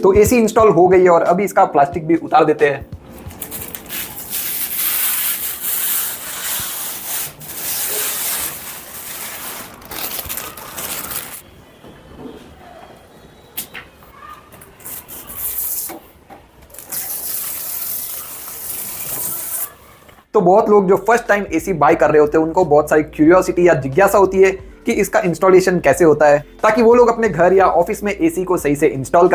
तो AC install हो गई है और अभी इसका प्लास्टिक भी उतार देते हैं। तो बहुत लोग जो फर्स्ट टाइम एसी बाय कर रहे होते हैं उनको बहुत सारी क्यूरियोसिटी या जिज्ञासा होती है कि इसका इंस्टॉलेशन कैसे होता है, ताकि वो लोग अपने घर या ऑफिस में एसी को सही से इंस्टॉल